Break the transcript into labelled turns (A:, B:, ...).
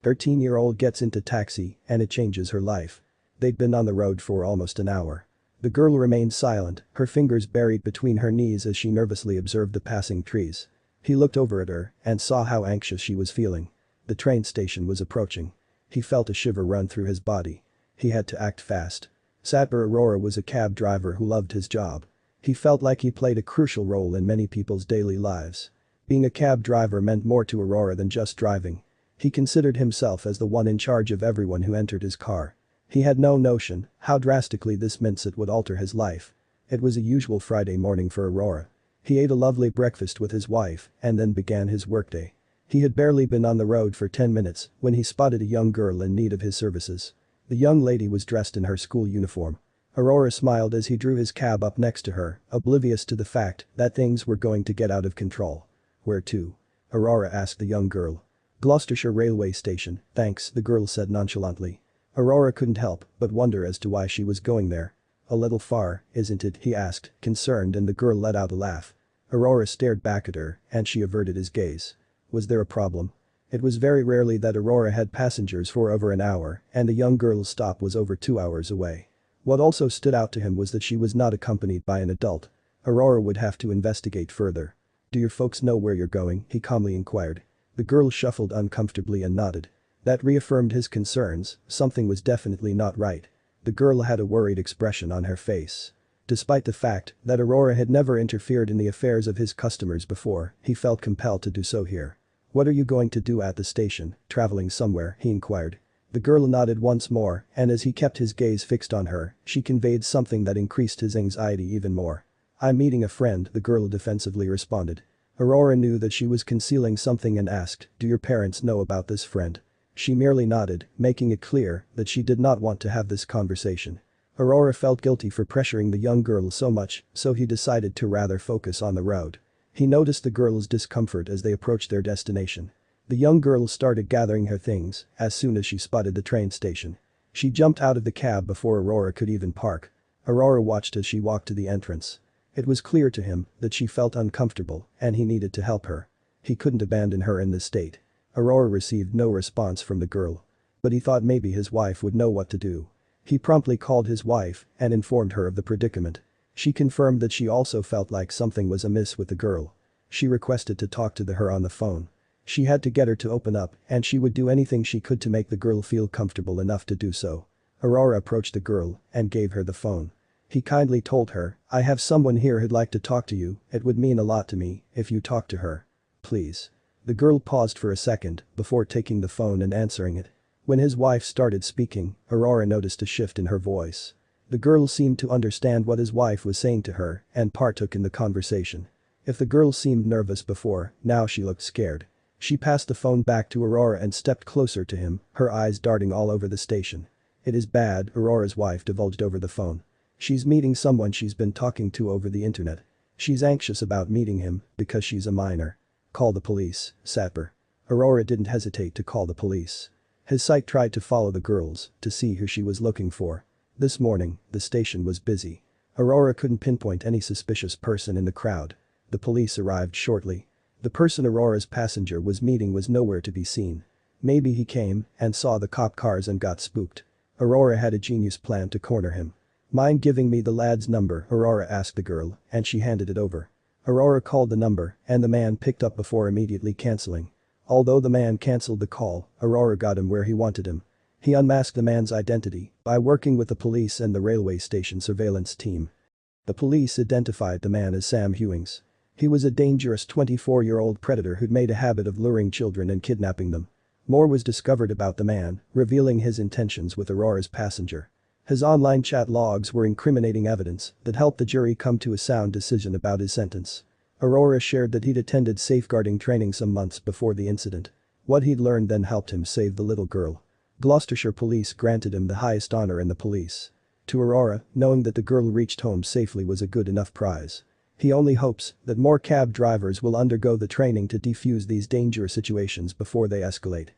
A: Her teen-year-old gets into taxi and it changes her life. They'd been on the road for almost an hour. The girl remained silent, her fingers buried between her knees as she nervously observed the passing trees. He looked over at her and saw how anxious she was feeling. The train station was approaching. He felt a shiver run through his body. He had to act fast. Satber Aurora was a cab driver who loved his job. He felt like he played a crucial role in many people's daily lives. Being a cab driver meant more to Aurora than just driving. He considered himself as the one in charge of everyone who entered his car. He had no notion how drastically this mindset would alter his life. It was a usual Friday morning for Aurora. He ate a lovely breakfast with his wife and then began his workday. He had barely been on the road for 10 minutes when he spotted a young girl in need of his services. The young lady was dressed in her school uniform. Aurora smiled as he drew his cab up next to her, oblivious to the fact that things were going to get out of control. "Where to?" Aurora asked the young girl. "Gloucestershire railway station, thanks," the girl said nonchalantly. Aurora couldn't help but wonder as to why she was going there. "A little far, isn't it?" he asked, concerned, and the girl let out a laugh. Aurora stared back at her and she averted his gaze. Was there a problem? It was very rarely that Aurora had passengers for over an hour and the young girl's stop was over 2 hours away. What also stood out to him was that she was not accompanied by an adult. Aurora would have to investigate further. "Do your folks know where you're going?" he calmly inquired. The girl shuffled uncomfortably and nodded. That reaffirmed his concerns, something was definitely not right. The girl had a worried expression on her face. Despite the fact that Aurora had never interfered in the affairs of his customers before, he felt compelled to do so here. "What are you going to do at the station, traveling somewhere?" he inquired. The girl nodded once more and as he kept his gaze fixed on her, she conveyed something that increased his anxiety even more. "I'm meeting a friend," the girl defensively responded. Aurora knew that she was concealing something and asked, "Do your parents know about this friend?" She merely nodded, making it clear that she did not want to have this conversation. Aurora felt guilty for pressuring the young girl so much, so he decided to rather focus on the road. He noticed the girl's discomfort as they approached their destination. The young girl started gathering her things as soon as she spotted the train station. She jumped out of the cab before Aurora could even park. Aurora watched as she walked to the entrance. It was clear to him that she felt uncomfortable and he needed to help her. He couldn't abandon her in this state. Aurora received no response from the girl. But he thought maybe his wife would know what to do. He promptly called his wife and informed her of the predicament. She confirmed that she also felt like something was amiss with the girl. She requested to talk to her on the phone. She had to get her to open up and she would do anything she could to make the girl feel comfortable enough to do so. Aurora approached the girl and gave her the phone. He kindly told her, "I have someone here who'd like to talk to you, it would mean a lot to me if you talk to her. Please." The girl paused for a second before taking the phone and answering it. When his wife started speaking, Aurora noticed a shift in her voice. The girl seemed to understand what his wife was saying to her and partook in the conversation. If the girl seemed nervous before, now she looked scared. She passed the phone back to Aurora and stepped closer to him, her eyes darting all over the station. "It is bad," Aurora's wife divulged over the phone. "She's meeting someone she's been talking to over the internet. She's anxious about meeting him because she's a minor. Call the police, Satber." Aurora didn't hesitate to call the police. His sight tried to follow the girls to see who she was looking for. This morning, the station was busy. Aurora couldn't pinpoint any suspicious person in the crowd. The police arrived shortly. The person Aurora's passenger was meeting was nowhere to be seen. Maybe he came and saw the cop cars and got spooked. Aurora had a genius plan to corner him. "Mind giving me the lad's number?" Aurora asked the girl, and she handed it over. Aurora called the number and the man picked up before immediately cancelling. Although the man cancelled the call, Aurora got him where he wanted him. He unmasked the man's identity by working with the police and the railway station surveillance team. The police identified the man as Sam Hewings. He was a dangerous 24-year-old predator who'd made a habit of luring children and kidnapping them. More was discovered about the man, revealing his intentions with Aurora's passenger. His online chat logs were incriminating evidence that helped the jury come to a sound decision about his sentence. Aurora shared that he'd attended safeguarding training some months before the incident. What he'd learned then helped him save the little girl. Gloucestershire police granted him the highest honor in the police. To Aurora, knowing that the girl reached home safely was a good enough prize. He only hopes that more cab drivers will undergo the training to defuse these dangerous situations before they escalate.